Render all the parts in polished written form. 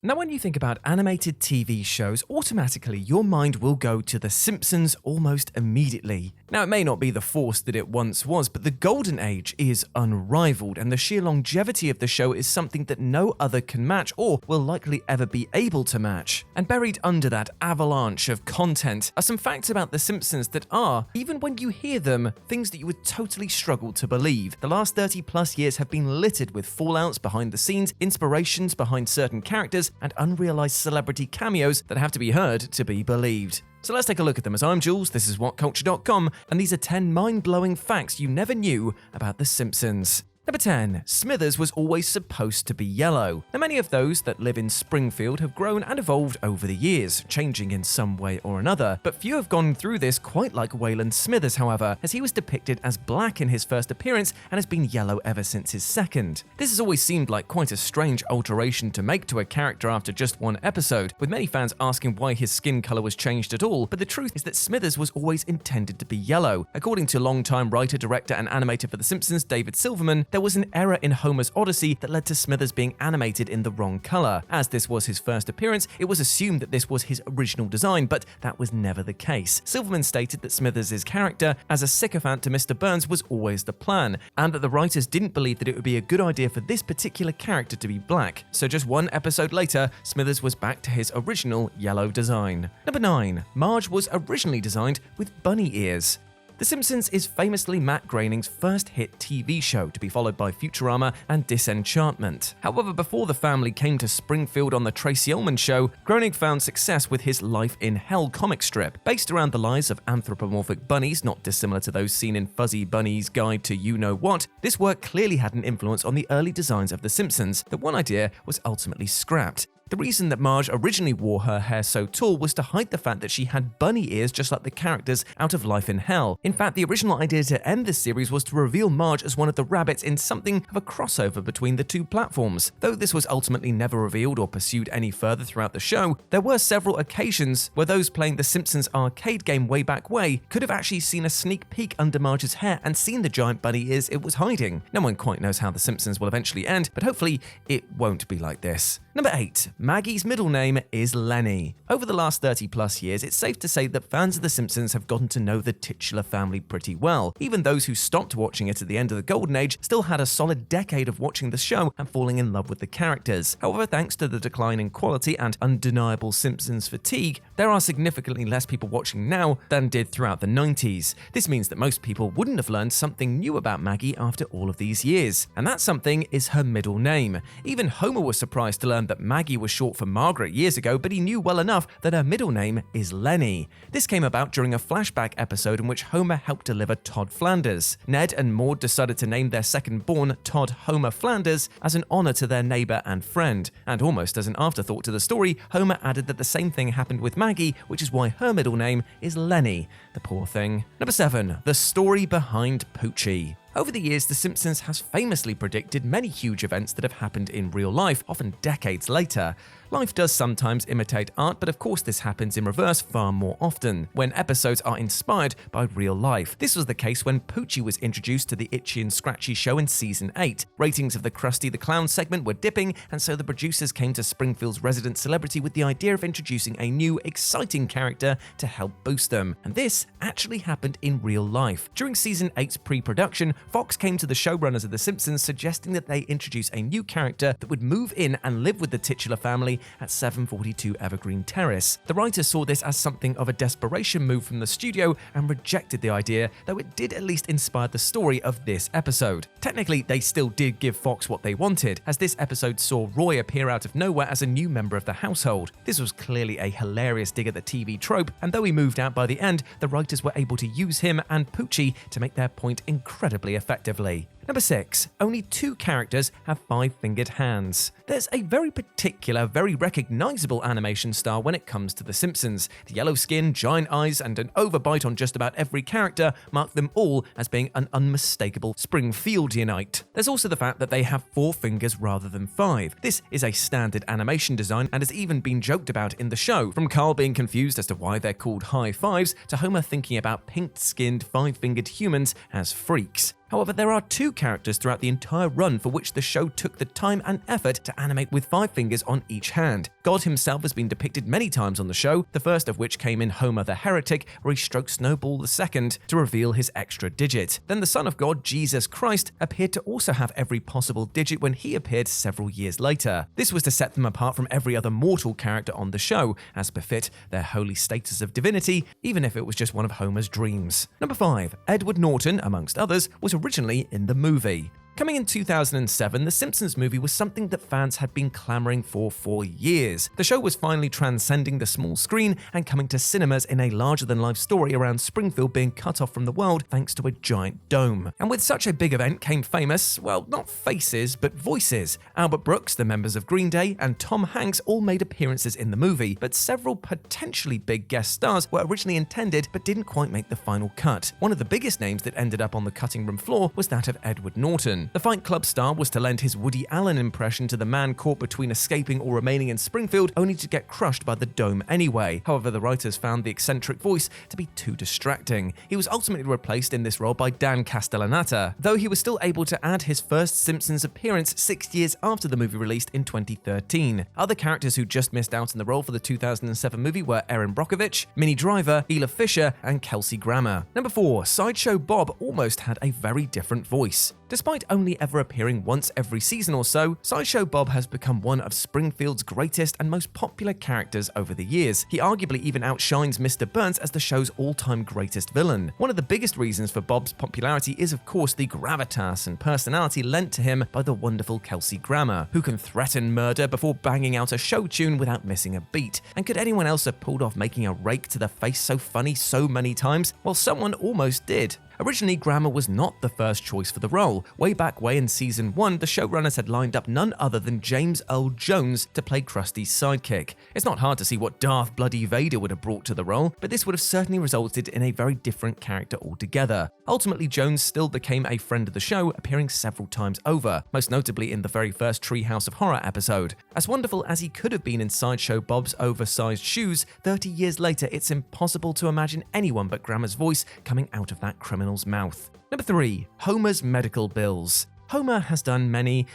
Now, when you think about animated TV shows, automatically your mind will go to The Simpsons almost immediately. Now, it may not be the force that it once was, but the golden age is unrivaled, and the sheer longevity of the show is something that no other can match or will likely ever be able to match. And buried under that avalanche of content are some facts about The Simpsons that are, even when you hear them, things that you would totally struggle to believe. The last 30 plus years have been littered with fallouts behind the scenes, inspirations behind certain characters, and unrealized celebrity cameos that have to be heard to be believed. So let's take a look at them. As I'm Jules, this is WhatCulture.com, and these are 10 mind-blowing facts you never knew about The Simpsons. Number 10. Smithers was always supposed to be yellow. Now, many of those that live in Springfield have grown and evolved over the years, changing in some way or another, but few have gone through this quite like Waylon Smithers, however, as he was depicted as black in his first appearance and has been yellow ever since his second. This has always seemed like quite a strange alteration to make to a character after just one episode, with many fans asking why his skin color was changed at all, but the truth is that Smithers was always intended to be yellow. According to longtime writer, director, and animator for The Simpsons, David Silverman, there was an error in Homer's Odyssey that led to Smithers being animated in the wrong color. As this was his first appearance, it was assumed that this was his original design, but that was never the case. Silverman stated that Smithers' character, as a sycophant to Mr. Burns, was always the plan, and that the writers didn't believe that it would be a good idea for this particular character to be black. So just one episode later, Smithers was back to his original yellow design. Number 9. Marge was originally designed with bunny ears. The Simpsons is famously Matt Groening's first hit TV show, to be followed by Futurama and Disenchantment. However, before the family came to Springfield on the Tracy Ullman Show, Groening found success with his Life in Hell comic strip. Based around the lives of anthropomorphic bunnies, not dissimilar to those seen in Fuzzy Bunny's Guide to You-Know-What, this work clearly had an influence on the early designs of The Simpsons. The one idea was ultimately scrapped. The reason that Marge originally wore her hair so tall was to hide the fact that she had bunny ears just like the characters out of Life in Hell. In fact, the original idea to end this series was to reveal Marge as one of the rabbits in something of a crossover between the two platforms. Though this was ultimately never revealed or pursued any further throughout the show, there were several occasions where those playing the Simpsons arcade game way back way could have actually seen a sneak peek under Marge's hair and seen the giant bunny ears it was hiding. No one quite knows how the Simpsons will eventually end, but hopefully it won't be like this. Number 8. Maggie's middle name is Lenny. Over the last 30 plus years, it's safe to say that fans of The Simpsons have gotten to know the titular family pretty well. Even those who stopped watching it at the end of the golden age still had a solid decade of watching the show and falling in love with the characters. However, thanks to the decline in quality and undeniable Simpsons fatigue, there are significantly less people watching now than did throughout the 90s. This means that most people wouldn't have learned something new about Maggie after all of these years. And that something is her middle name. Even Homer was surprised to learn that Maggie was short for Margaret years ago, but he knew well enough that her middle name is Lenny. This came about during a flashback episode in which Homer helped deliver Todd Flanders. Ned and Maude decided to name their second-born Todd Homer Flanders as an honor to their neighbor and friend. And almost as an afterthought to the story, Homer added that the same thing happened with Maggie, which is why her middle name is Lenny. The poor thing. Number 7. The story behind Poochie. Over the years, The Simpsons has famously predicted many huge events that have happened in real life, often decades later. Life does sometimes imitate art, but of course this happens in reverse far more often, when episodes are inspired by real life. This was the case when Poochie was introduced to the Itchy and Scratchy show in Season 8. Ratings of the Krusty the Clown segment were dipping, and so the producers came to Springfield's resident celebrity with the idea of introducing a new, exciting character to help boost them. And this actually happened in real life. During Season 8's pre-production, Fox came to the showrunners of The Simpsons suggesting that they introduce a new character that would move in and live with the titular family at 742 Evergreen Terrace. The writers saw this as something of a desperation move from the studio and rejected the idea, though it did at least inspire the story of this episode. Technically, they still did give Fox what they wanted, as this episode saw Roy appear out of nowhere as a new member of the household. This was clearly a hilarious dig at the TV trope, and though he moved out by the end, the writers were able to use him and Poochie to make their point incredibly effectively. Number 6. Only 2 characters have 5-fingered hands. There's a very particular, very recognizable animation style when it comes to The Simpsons. The yellow skin, giant eyes, and an overbite on just about every character mark them all as being an unmistakable Springfieldianite. There's also the fact that they have 4 fingers rather than 5. This is a standard animation design and has even been joked about in the show, from Carl being confused as to why they're called high fives to Homer thinking about pink-skinned 5-fingered humans as freaks. However, there are 2 characters throughout the entire run for which the show took the time and effort to animate with 5 fingers on each hand. God himself has been depicted many times on the show, the first of which came in Homer the Heretic, where he stroked Snowball II to reveal his extra digit. Then the Son of God, Jesus Christ, appeared to also have every possible digit when he appeared several years later. This was to set them apart from every other mortal character on the show, as befit their holy status of divinity, even if it was just one of Homer's dreams. Number 5. Edward Norton, amongst others, was originally in the movie. Coming in 2007, the Simpsons movie was something that fans had been clamoring for years. The show was finally transcending the small screen and coming to cinemas in a larger-than-life story around Springfield being cut off from the world thanks to a giant dome. And with such a big event came famous, well, not faces, but voices. Albert Brooks, the members of Green Day, and Tom Hanks all made appearances in the movie, but several potentially big guest stars were originally intended but didn't quite make the final cut. One of the biggest names that ended up on the cutting room floor was that of Edward Norton. The Fight Club star was to lend his Woody Allen impression to the man caught between escaping or remaining in Springfield, only to get crushed by the dome anyway. However, the writers found the eccentric voice to be too distracting. He was ultimately replaced in this role by Dan Castellaneta, though he was still able to add his first Simpsons appearance 6 years after the movie released in 2013. Other characters who just missed out on the role for the 2007 movie were Erin Brockovich, Minnie Driver, Ela Fisher, and Kelsey Grammer. Number 4. Sideshow Bob almost had a very different voice. Despite only ever appearing once every season or so, Sideshow Bob has become one of Springfield's greatest and most popular characters over the years. He arguably even outshines Mr. Burns as the show's all-time greatest villain. One of the biggest reasons for Bob's popularity is, of course, the gravitas and personality lent to him by the wonderful Kelsey Grammer, who can threaten murder before banging out a show tune without missing a beat. And could anyone else have pulled off making a rake to the face so funny so many times? Well, someone almost did. Originally, Grammer was not the first choice for the role. Way in season 1, the showrunners had lined up none other than James Earl Jones to play Krusty's sidekick. It's not hard to see what Darth Bloody Vader would have brought to the role, but this would have certainly resulted in a very different character altogether. Ultimately, Jones still became a friend of the show, appearing several times over, most notably in the very first Treehouse of Horror episode. As wonderful as he could have been in Sideshow Bob's oversized shoes, 30 years later it's impossible to imagine anyone but Grammer's voice coming out of that criminal's mouth. Number 3. Homer's medical bills. Homer has done many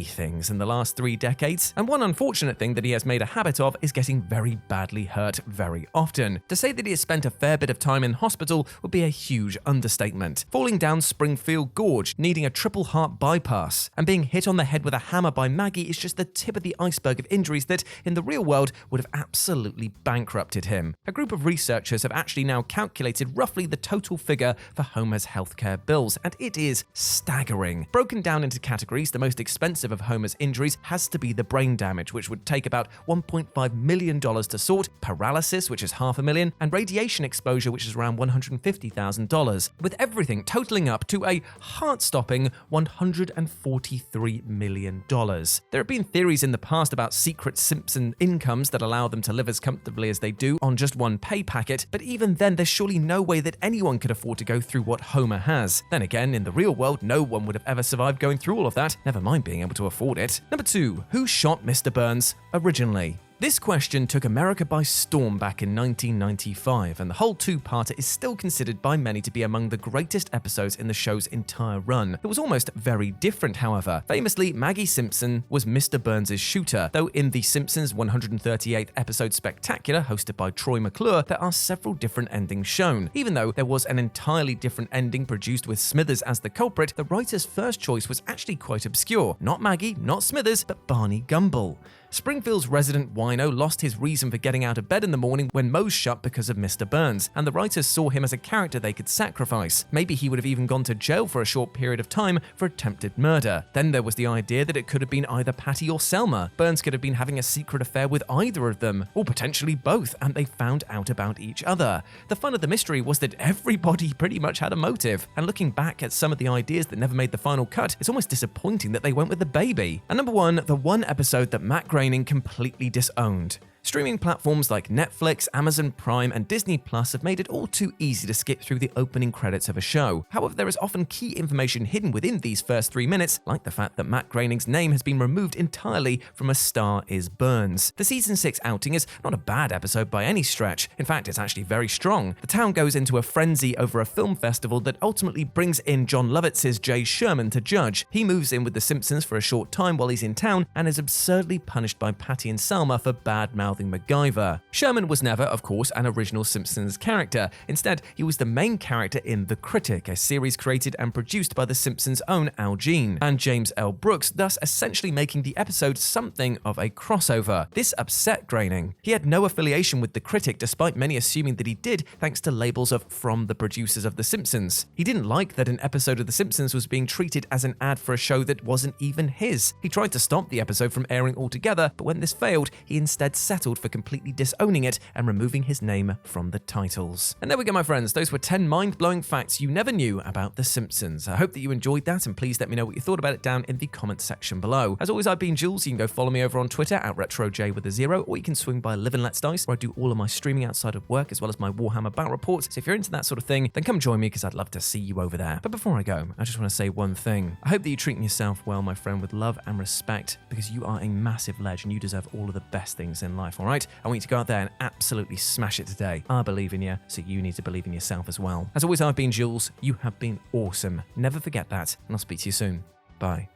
things in the last 3 decades, and one unfortunate thing that he has made a habit of is getting very badly hurt very often. To say that he has spent a fair bit of time in hospital would be a huge understatement. Falling down Springfield Gorge, needing a triple heart bypass, and being hit on the head with a hammer by Maggie is just the tip of the iceberg of injuries that, in the real world, would have absolutely bankrupted him. A group of researchers have actually now calculated roughly the total figure for Homer's healthcare bills, and it is staggering. Broken down into categories, the most expensive of Homer's injuries has to be the brain damage, which would take about $1.5 million to sort, paralysis, which is $500,000, and radiation exposure, which is around $150,000, with everything totaling up to a heart-stopping $143 million. There have been theories in the past about secret Simpson incomes that allow them to live as comfortably as they do on just one pay packet, but even then, there's surely no way that anyone could afford to go through what Homer has. Then again, in the real world, no one would have ever survived going through all of that, never mind being able to afford it. Number 2. Who shot Mr. Burns originally? This question took America by storm back in 1995, and the whole 2-parter is still considered by many to be among the greatest episodes in the show's entire run. It was almost very different, however. Famously, Maggie Simpson was Mr. Burns' shooter, though in the Simpsons 138th episode Spectacular, hosted by Troy McClure, there are several different endings shown. Even though there was an entirely different ending produced with Smithers as the culprit, the writer's first choice was actually quite obscure. Not Maggie, not Smithers, but Barney Gumble. Springfield's resident wino lost his reason for getting out of bed in the morning when Moe's shut because of Mr. Burns, and the writers saw him as a character they could sacrifice. Maybe he would have even gone to jail for a short period of time for attempted murder. Then there was the idea that it could have been either Patty or Selma. Burns could have been having a secret affair with either of them, or potentially both, and they found out about each other. The fun of the mystery was that everybody pretty much had a motive, and looking back at some of the ideas that never made the final cut, it's almost disappointing that they went with the baby. And number 1, the one episode that Matt Groening completely disowned. Streaming platforms like Netflix, Amazon Prime, and Disney Plus have made it all too easy to skip through the opening credits of a show. However, there is often key information hidden within these first 3 minutes, like the fact that Matt Groening's name has been removed entirely from A Star Is Burns. The season 6 outing is not a bad episode by any stretch. In fact, it's actually very strong. The town goes into a frenzy over a film festival that ultimately brings in John Lovitz's Jay Sherman to judge. He moves in with The Simpsons for a short time while he's in town and is absurdly punished by Patty and Selma for bad-mouthing MacGyver. Sherman was never, of course, an original Simpsons character. Instead, he was the main character in The Critic, a series created and produced by The Simpsons' own Al Jean, and James L. Brooks, thus essentially making the episode something of a crossover. This upset Groening. He had no affiliation with The Critic, despite many assuming that he did, thanks to labels of "from the producers of The Simpsons." He didn't like that an episode of The Simpsons was being treated as an ad for a show that wasn't even his. He tried to stop the episode from airing altogether, but when this failed, he instead settled for completely disowning it and removing his name from the titles. And there we go, my friends. Those were 10 mind-blowing facts you never knew about The Simpsons. I hope that you enjoyed that, and please let me know what you thought about it down in the comments section below. As always, I've been Jules. You can go follow me over on Twitter at RetroJ with a 0, or you can swing by Live and Let's Dice, where I do all of my streaming outside of work, as well as my Warhammer battle reports. So if you're into that sort of thing, then come join me, because I'd love to see you over there. But before I go, I just want to say one thing. I hope that you're treating yourself well, my friend, with love and respect, because you are a massive ledge and you deserve all of the best things in life, all right? I want you to go out there and absolutely smash it today. I believe in you, so you need to believe in yourself as well. As always, I've been Jules. You have been awesome. Never forget that, and I'll speak to you soon. Bye.